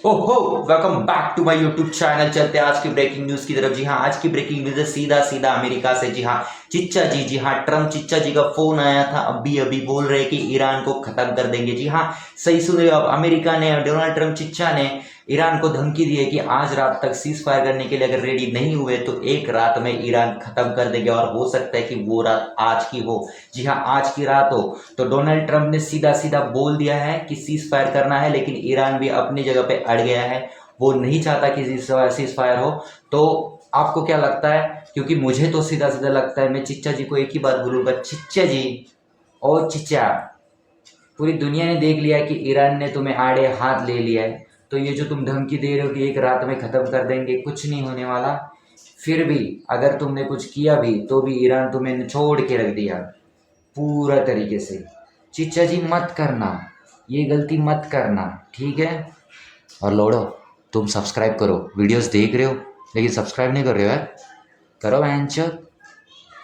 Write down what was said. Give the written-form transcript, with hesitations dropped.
ओहो, welcome back to my YouTube channel. चलते हैं आज की ब्रेकिंग न्यूज की तरफ। जी हाँ, आज की ब्रेकिंग न्यूज है सीधा सीधा अमेरिका से। जी हाँ, चिच्चा जी, जी हाँ, ट्रम्प चिच्चा जी का फोन आया था अभी अभी, बोल रहे कि ईरान को खत्म कर देंगे। जी हाँ, सही सुन रहे हो आप। अमेरिका ने, डोनाल्ड ट्रम्प चिच्चा ने ईरान को धमकी दी है कि आज रात तक सीज फायर करने के लिए अगर रेडी नहीं हुए तो एक रात में ईरान खत्म कर देंगे, और हो सकता है कि वो रात आज की हो। जी हाँ, आज की रात हो। तो डोनाल्ड ट्रम्प ने सीधा सीधा बोल दिया है कि सीज फायर करना है, लेकिन ईरान भी अपनी जगह पे अड़ गया है। वो नहीं चाहता कि सीज फायर हो। तो आपको क्या लगता है? क्योंकि मुझे तो सीधा सीधा लगता है, मैं चिच्चा जी को एक ही बात बोलूंगा, चिच्चा जी और चिच्चा, पूरी दुनिया ने देख लिया कि ईरान ने तुम्हें आड़े हाथ ले लिया है। तो ये जो तुम धमकी दे रहे हो कि एक रात में खत्म कर देंगे, कुछ नहीं होने वाला। फिर भी अगर तुमने कुछ किया भी तो भी ईरान तुम्हें निचोड़ के रख दिया पूरा तरीके से। चिच्चा जी मत करना, ये गलती मत करना, ठीक है? और लोड़ो, तुम सब्सक्राइब करो। वीडियोस देख रहे हो लेकिन सब्सक्राइब नहीं कर रहे हो यार, करो एंचर।